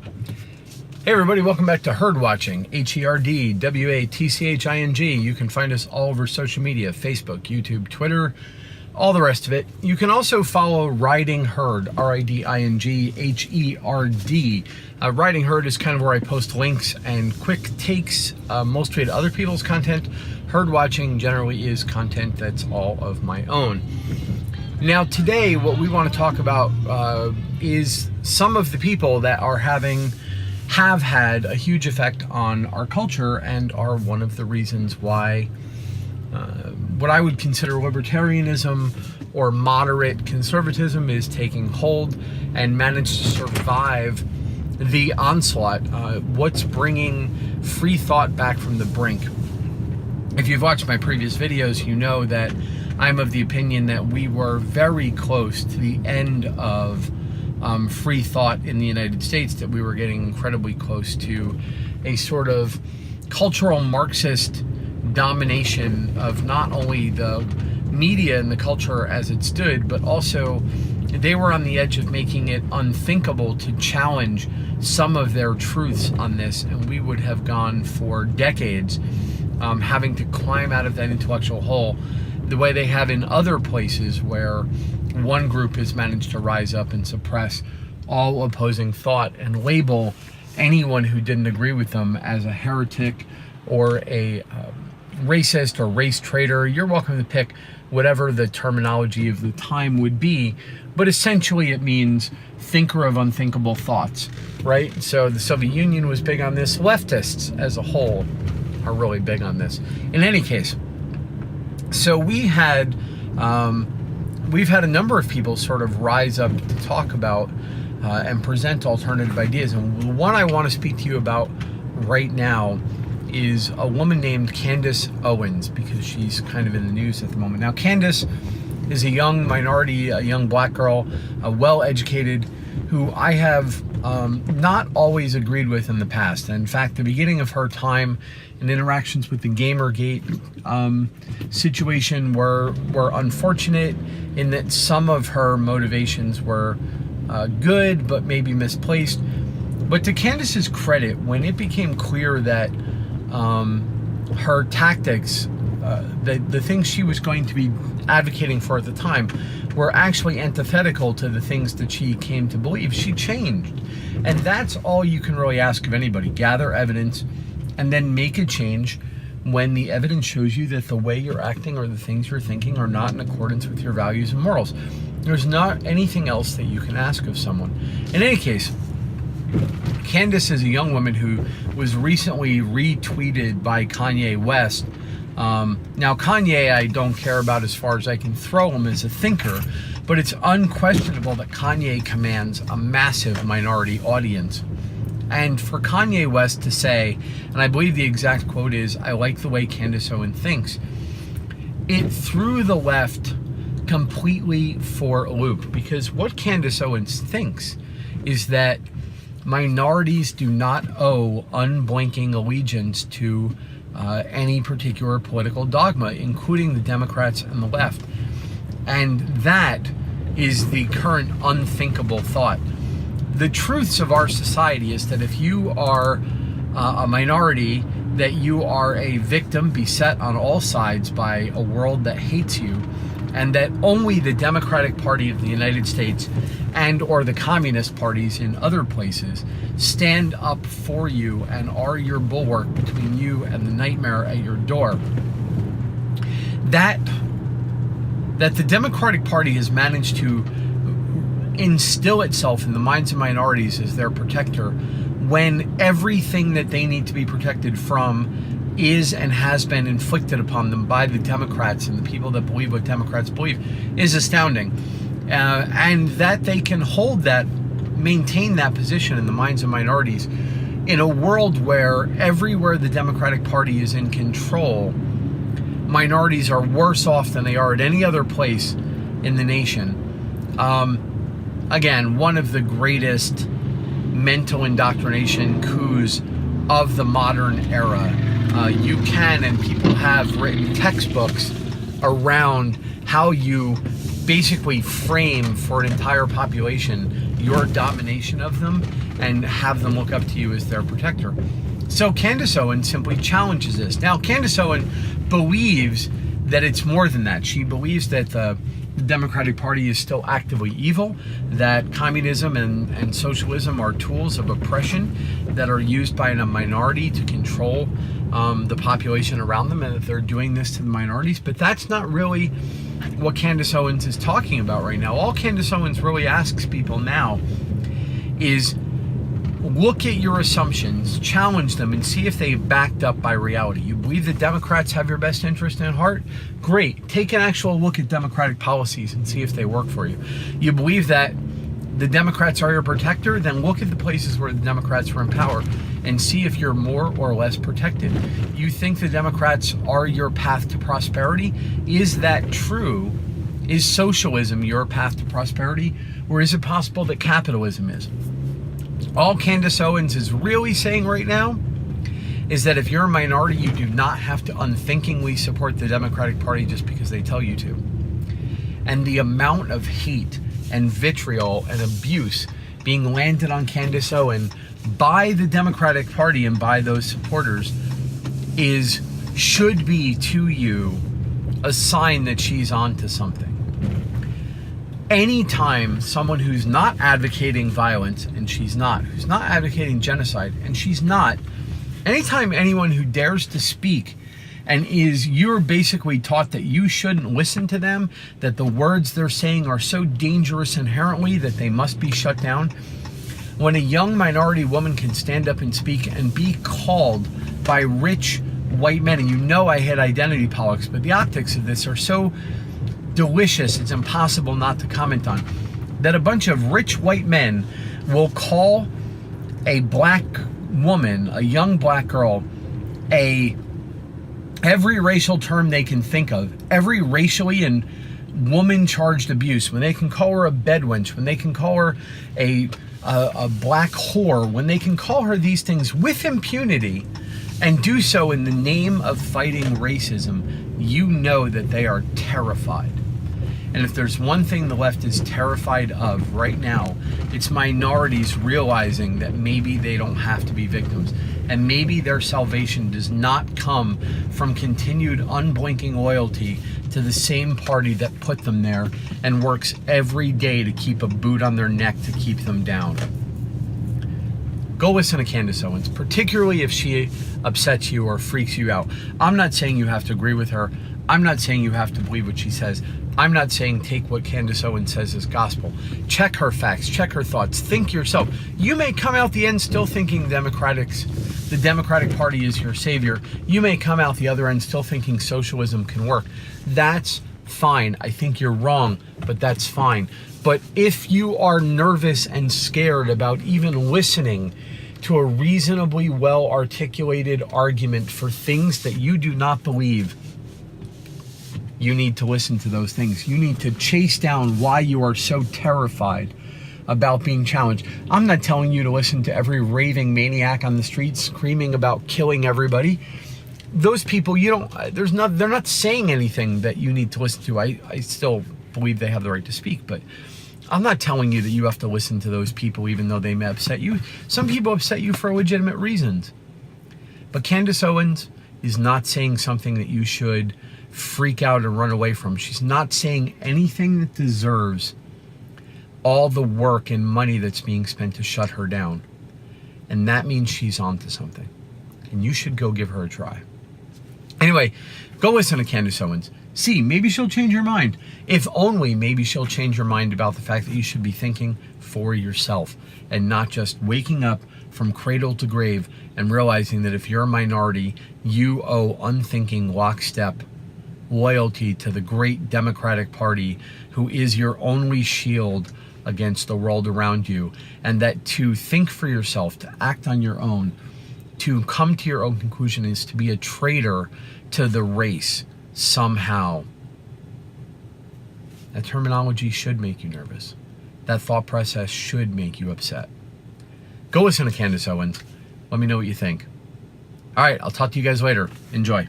Hey everybody, welcome back to Herd Watching, HERDWATCHING. You can find us all over social media, Facebook, YouTube, Twitter, all the rest of it. You can also follow Riding Herd, RIDINGHERD. Riding Herd is kind of where I post links and quick takes, mostly to other people's content. Herd Watching generally is content that's all of my own. Now today, what we want to talk about is some of the people that have had a huge effect on our culture and are one of the reasons why what I would consider libertarianism or moderate conservatism is taking hold and managed to survive the onslaught. What's bringing free thought back from the brink? If you've watched my previous videos, you know that I'm of the opinion that we were very close to the end of free thought in the United States, that we were getting incredibly close to a sort of cultural Marxist domination of not only the media and the culture as it stood, but also they were on the edge of making it unthinkable to challenge some of their truths on this, and we would have gone for decades having to climb out of that intellectual hole the way they have in other places where one group has managed to rise up and suppress all opposing thought and label anyone who didn't agree with them as a heretic or a racist or race traitor. You're welcome to pick whatever the terminology of the time would be, but essentially it means thinker of unthinkable thoughts, right? So the Soviet Union was big on this. Leftists as a whole are really big on this. In any case, so we've had a number of people sort of rise up to talk about and present alternative ideas. And the one I want to speak to you about right now is a woman named Candace Owens, because she's kind of in the news at the moment. Now, Candace is a young minority, a young black girl, well-educated, who I have not always agreed with in the past. And in fact, the beginning of her time and interactions with the Gamergate situation were unfortunate in that some of her motivations were good, but maybe misplaced. But to Candace's credit, when it became clear that her tactics, the things she was going to be advocating for at the time, were actually antithetical to the things that she came to believe, she changed. And that's all you can really ask of anybody. Gather evidence and then make a change when the evidence shows you that the way you're acting or the things you're thinking are not in accordance with your values and morals. There's not anything else that you can ask of someone. In any case, Candace is a young woman who was recently retweeted by Kanye West. Now, Kanye I don't care about as far as I can throw him as a thinker, but it's unquestionable that Kanye commands a massive minority audience. And for Kanye West to say, and I believe the exact quote is, "I like the way Candace Owens thinks," it threw the left completely for a loop, because what Candace Owens thinks is that minorities do not owe unblinking allegiance to any particular political dogma, including the Democrats and the left. And that is the current unthinkable thought. The truths of our society is that if you are a minority, that you are a victim beset on all sides by a world that hates you, and that only the Democratic Party of the United States and or the communist parties in other places stand up for you and are your bulwark between you and the nightmare at your door. That the Democratic Party has managed to instill itself in the minds of minorities as their protector, when everything that they need to be protected from is and has been inflicted upon them by the Democrats and the people that believe what Democrats believe, is astounding. And that they can maintain that position in the minds of minorities in a world where everywhere the Democratic Party is in control, minorities are worse off than they are at any other place in the nation. Again, one of the greatest mental indoctrination coups of the modern era. You can, and people have written textbooks around how you basically frame for an entire population your domination of them and have them look up to you as their protector. So Candace Owens simply challenges this. Now, Candace Owens believes that it's more than that. She believes that the Democratic Party is still actively evil, that communism and socialism are tools of oppression that are used by a minority to control the population around them, and that they're doing this to the minorities. But that's not really what Candace Owens is talking about right now. All Candace Owens really asks people now is look at your assumptions, challenge them, and see if they're backed up by reality. You believe the Democrats have your best interest in heart? Great. Take an actual look at Democratic policies and see if they work for you. You believe that the Democrats are your protector? Then look at the places where the Democrats were in power and see if you're more or less protected. You think the Democrats are your path to prosperity? Is that true? Is socialism your path to prosperity? Or is it possible that capitalism is? All Candace Owens is really saying right now is that if you're a minority, you do not have to unthinkingly support the Democratic Party just because they tell you to. And the amount of hate and vitriol and abuse being landed on Candace Owens by the Democratic Party and by those supporters should be to you a sign that she's onto something. Anytime someone who's not advocating violence, and she's not, who's not advocating genocide, and she's not, anytime anyone who dares to speak and you're basically taught that you shouldn't listen to them, that the words they're saying are so dangerous inherently that they must be shut down, when a young minority woman can stand up and speak and be called by rich white men, and you know I hate identity politics, but the optics of this are so delicious, it's impossible not to comment on, that a bunch of rich white men will call a black woman, a young black girl, every racial term they can think of, every racially and woman-charged abuse, when they can call her a bedwench, when they can call her a black whore, when they can call her these things with impunity and do so in the name of fighting racism, you know that they are terrified. And if there's one thing the left is terrified of right now, it's minorities realizing that maybe they don't have to be victims. And maybe their salvation does not come from continued unblinking loyalty to the same party that put them there and works every day to keep a boot on their neck to keep them down. Go listen to Candace Owens, particularly if she upsets you or freaks you out. I'm not saying you have to agree with her. I'm not saying you have to believe what she says. I'm not saying take what Candace Owens says as gospel. Check her facts, check her thoughts, think yourself. You may come out the end still thinking the Democratic Party is your savior. You may come out the other end still thinking socialism can work. That's fine. I think you're wrong, but that's fine. But if you are nervous and scared about even listening to a reasonably well-articulated argument for things that you do not believe, you need to listen to those things. You need to chase down why you are so terrified about being challenged. I'm not telling you to listen to every raving maniac on the streets screaming about killing everybody. Those people, they're not saying anything that you need to listen to. I still believe they have the right to speak, but I'm not telling you that you have to listen to those people even though they may upset you. Some people upset you for legitimate reasons. But Candace Owens is not saying something that you should freak out and run away from. She's not saying anything that deserves all the work and money that's being spent to shut her down. And that means she's onto something. And you should go give her a try. Anyway, go listen to Candace Owens. See, maybe she'll change your mind. If only maybe she'll change your mind about the fact that you should be thinking for yourself and not just waking up from cradle to grave and realizing that if you're a minority, you owe unthinking lockstep loyalty to the great Democratic Party, who is your only shield against the world around you, and that to think for yourself, to act on your own, to come to your own conclusion is to be a traitor to the race somehow. That terminology should make you nervous. That thought process should make you upset. Go listen to Candace Owens. Let me know what you think. All right, I'll talk to you guys later. Enjoy.